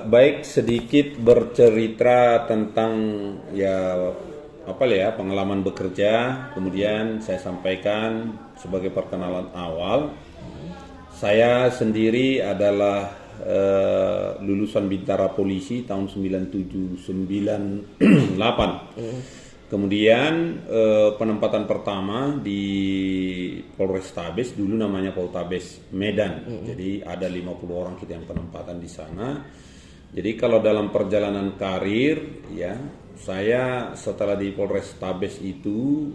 Baik, sedikit bercerita tentang ya pengalaman bekerja. Kemudian saya sampaikan sebagai perkenalan awal. Saya sendiri adalah lulusan Bintara Polisi tahun 9798. Kemudian penempatan pertama di Polrestabes, dulu namanya Poltabes Medan. Jadi ada 50 orang kita yang penempatan di sana. Jadi kalau dalam perjalanan karir ya, saya setelah di Polrestabes itu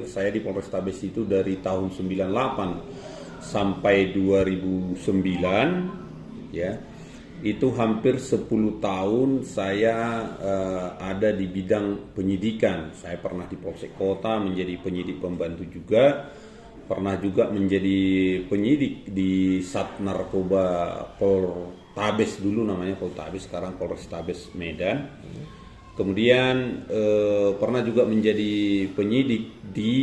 saya di Polrestabes itu dari tahun 98 sampai 2009 ya. Itu hampir 10 tahun saya ada di bidang penyidikan. Saya pernah di Polsek Kota menjadi penyidik pembantu juga. Pernah juga menjadi penyidik di Sat Narkoba Poltabes, dulu namanya Poltabes, sekarang Polrestabes Medan. Kemudian pernah juga menjadi penyidik di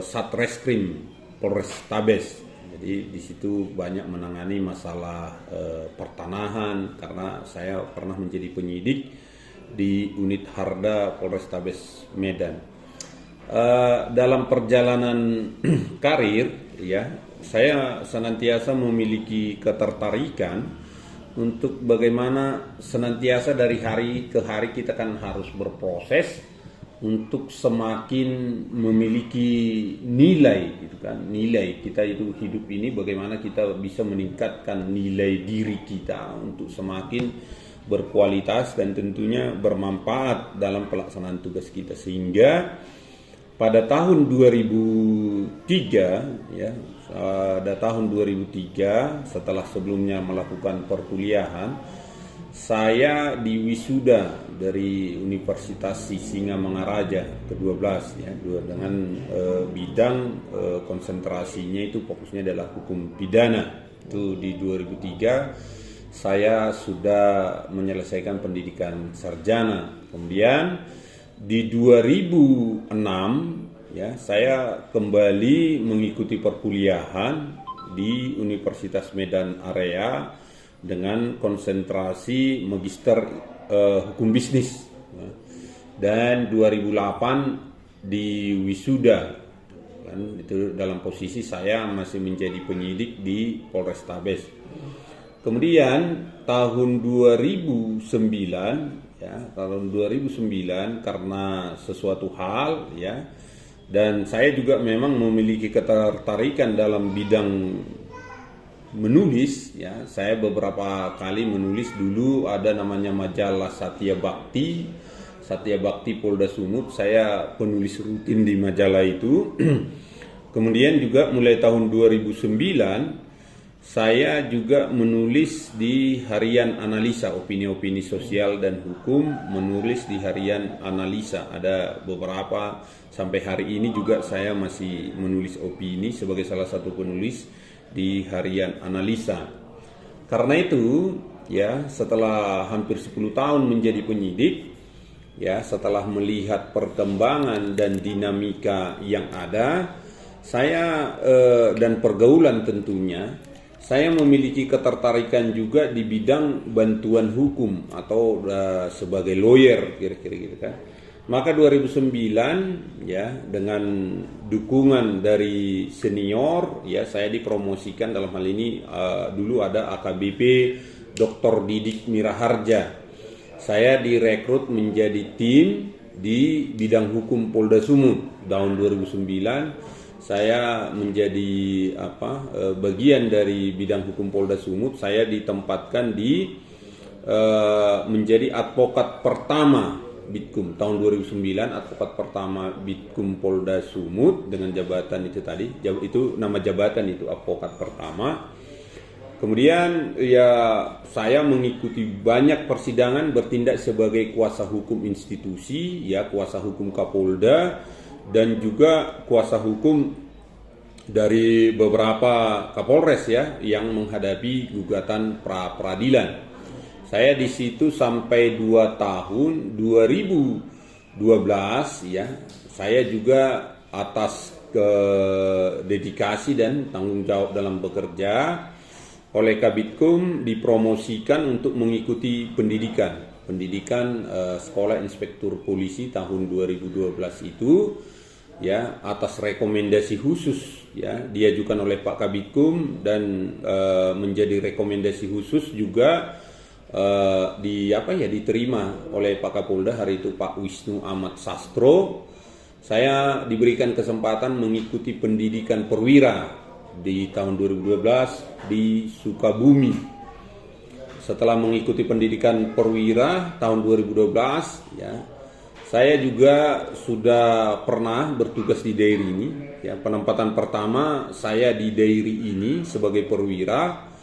Satreskrim Polrestabes. Jadi di situ banyak menangani masalah pertanahan, karena saya pernah menjadi penyidik di unit Harda Polrestabes Medan. Dalam perjalanan karir ya, saya senantiasa memiliki ketertarikan untuk bagaimana senantiasa dari hari ke hari kita kan harus berproses untuk semakin memiliki nilai gitu kan. Nilai kita itu hidup ini, bagaimana kita bisa meningkatkan nilai diri kita untuk semakin berkualitas dan tentunya bermanfaat dalam pelaksanaan tugas kita. Sehingga pada tahun 2003 ya, pada tahun 2003 setelah sebelumnya melakukan perkuliahan, saya diwisuda dari Universitas Sisingamangaraja ke-12 ya, dengan bidang konsentrasinya itu fokusnya adalah hukum pidana. Itu di 2003 saya sudah menyelesaikan pendidikan sarjana. Kemudian di 2006 ya, saya kembali mengikuti perkuliahan di Universitas Medan Area dengan konsentrasi magister hukum bisnis, dan 2008 di wisuda kan. Itu dalam posisi saya masih menjadi penyidik di Polrestabes. Kemudian tahun 2009 ya, tahun 2009 karena sesuatu hal ya, dan saya juga memang memiliki ketertarikan dalam bidang menulis ya. Saya beberapa kali menulis. Dulu ada namanya majalah Satya Bakti Polda Sumut. Saya penulis rutin di majalah itu. Kemudian juga mulai tahun 2009 saya juga menulis di harian Analisa, opini-opini sosial dan hukum, menulis di harian Analisa. Ada beberapa, sampai hari ini juga saya masih menulis opini sebagai salah satu penulis di harian Analisa. Karena itu ya, setelah hampir 10 tahun menjadi penyidik ya, setelah melihat perkembangan dan dinamika yang ada, saya dan pergaulan tentunya, saya memiliki ketertarikan juga di bidang bantuan hukum atau sebagai lawyer kira-kira gitu kan. Maka 2009 ya, dengan dukungan dari senior ya, saya dipromosikan. Dalam hal ini dulu ada AKBP Dr. Didik Miraharja. Saya direkrut menjadi tim di bidang hukum Polda Sumut. Tahun 2009 saya menjadi bagian dari bidang hukum Polda Sumut. Saya ditempatkan di menjadi advokat pertama Bitkum tahun 2009, advokat pertama Bitkum Polda Sumut dengan jabatan itu tadi. Itu nama jabatan itu, advokat pertama. Kemudian ya, saya mengikuti banyak persidangan, bertindak sebagai kuasa hukum institusi ya, kuasa hukum Kapolda, dan juga kuasa hukum dari beberapa Kapolres ya yang menghadapi gugatan pra peradilan. Saya di situ sampai 2 tahun, 2012 ya. Saya juga atas dedikasi dan tanggung jawab dalam bekerja, oleh Kabitkum dipromosikan untuk mengikuti pendidikan sekolah inspektur polisi tahun 2012 itu, ya, atas rekomendasi khusus, ya, diajukan oleh Pak Kabitkum dan menjadi rekomendasi khusus juga diterima oleh Pak Kapolda hari itu, Pak Wisnu Ahmad Sastro. Saya diberikan kesempatan mengikuti pendidikan perwira di tahun 2012 di Sukabumi. Setelah mengikuti pendidikan perwira tahun 2012, ya, saya juga sudah pernah bertugas di daerah ini. Ya, penempatan pertama saya di daerah ini sebagai perwira.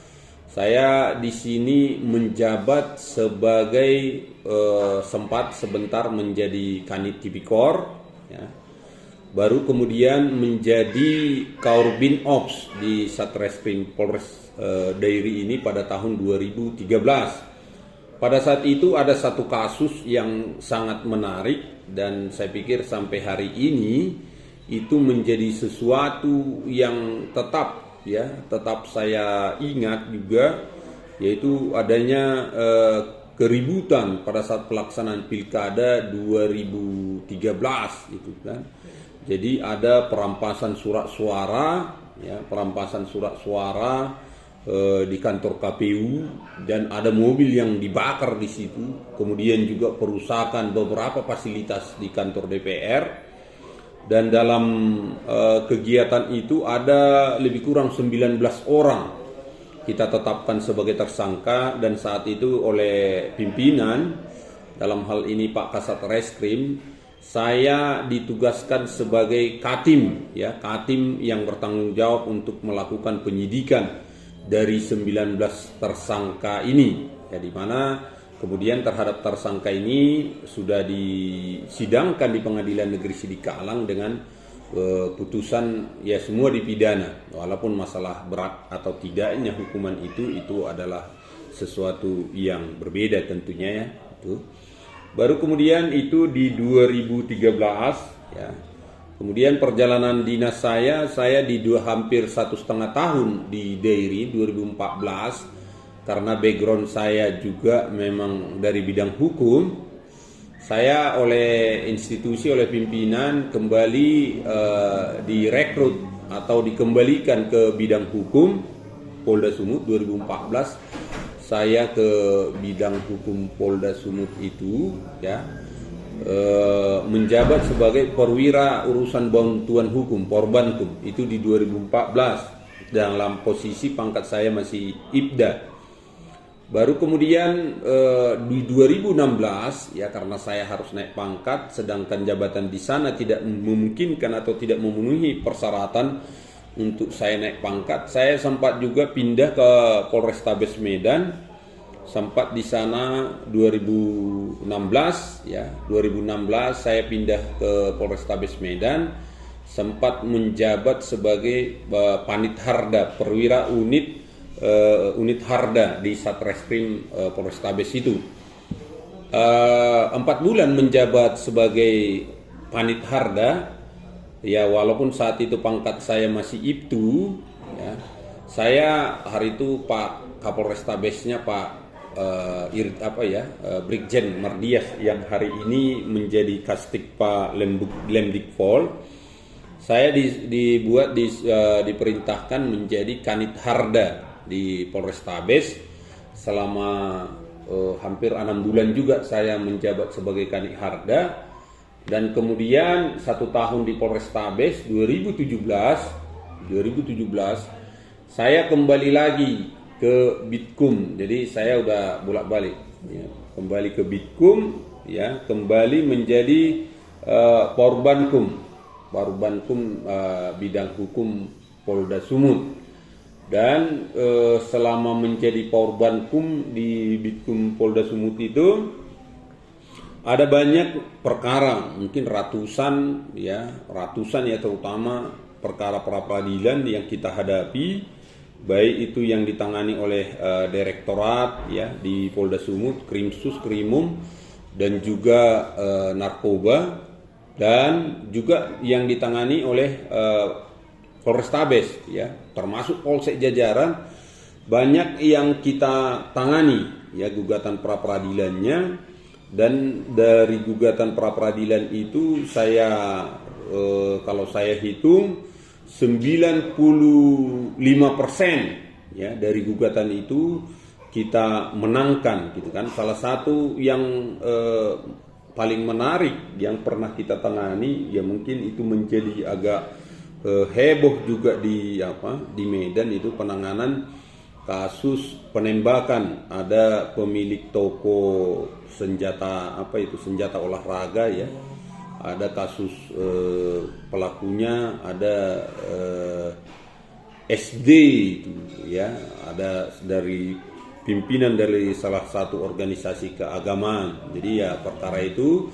Saya di sini menjabat sebagai sempat sebentar menjadi Kanit Tipikor, ya. Baru kemudian menjadi Kaurbin Ops di Satreskrim Polres Dairi ini pada tahun 2013. Pada saat itu ada satu kasus yang sangat menarik dan saya pikir sampai hari ini itu menjadi sesuatu yang tetap saya ingat juga, yaitu adanya keributan pada saat pelaksanaan Pilkada 2013 itu kan. Jadi ada perampasan surat suara, ya, di kantor KPU, dan ada mobil yang dibakar di situ. Kemudian juga perusakan beberapa fasilitas di kantor DPR. Dan dalam kegiatan itu ada lebih kurang 19 orang kita tetapkan sebagai tersangka, dan saat itu oleh pimpinan, dalam hal ini Pak Kasat Reskrim, saya ditugaskan sebagai Katim, ya, Katim yang bertanggung jawab untuk melakukan penyidikan dari 19 tersangka ini, ya, di mana kemudian terhadap tersangka ini sudah disidangkan di Pengadilan Negeri Sidikalang dengan putusan, ya, semua dipidana, walaupun masalah berat atau tidaknya hukuman itu adalah sesuatu yang berbeda tentunya, ya, itu. Baru kemudian itu di 2013, ya. Kemudian perjalanan dinas saya di hampir 1,5 tahun di Dairi 2014, karena background saya juga memang dari bidang hukum. Saya oleh institusi, oleh pimpinan kembali direkrut atau dikembalikan ke bidang hukum Polda Sumut 2014. Saya ke bidang hukum Polda Sumut itu, ya, menjabat sebagai perwira urusan bantuan hukum Porbankum itu di 2014, dalam posisi pangkat saya masih Ibda. Baru kemudian di 2016, ya, karena saya harus naik pangkat sedangkan jabatan di sana tidak memungkinkan atau tidak memenuhi persyaratan untuk saya naik pangkat, saya sempat juga pindah ke Polrestabes Medan. Sempat di sana 2016, ya, 2016 saya pindah ke Polrestabes Medan, sempat menjabat sebagai Panit Harda, perwira unit Harda di Satreskrim Polrestabes itu. 4 bulan menjabat sebagai Panit Harda, ya, walaupun saat itu pangkat saya masih Ibtu, ya, saya hari itu Pak Kapolrestabesnya Pak Brigjen Mardias yang hari ini menjadi Kastik Pak Lemdikpol. Saya diperintahkan menjadi Kanit Harda di Polrestabes selama hampir 6 bulan juga saya menjabat sebagai Kanit Harda. Dan kemudian 1 tahun di Polrestabes 2017 saya kembali lagi ke Bitkum. Jadi saya udah bolak-balik, ya, kembali ke Bitkum, ya, kembali menjadi Porbankum bidang hukum Polda Sumut. Dan selama menjadi Porbankum di Bitkum Polda Sumut itu ada banyak perkara, mungkin ratusan ya, terutama perkara pra-peradilan yang kita hadapi, baik itu yang ditangani oleh direktorat, ya, di Polda Sumut, Krimsus, Krimum, dan juga narkoba, dan juga yang ditangani oleh Polrestabes, ya, termasuk polsek jajaran banyak yang kita tangani ya gugatan pra peradilannya, dan dari gugatan pra peradilan itu saya kalau saya hitung 95% ya dari gugatan itu kita menangkan gitu kan. Salah satu yang paling menarik yang pernah kita tangani ya, mungkin itu menjadi agak heboh juga di Medan, itu penanganan kasus penembakan. Ada pemilik toko senjata senjata olahraga ya. Ada kasus pelakunya ada SD itu ya, ada dari pimpinan dari salah satu organisasi keagamaan. Jadi ya perkara itu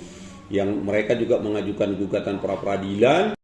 yang mereka juga mengajukan gugatan pra peradilan.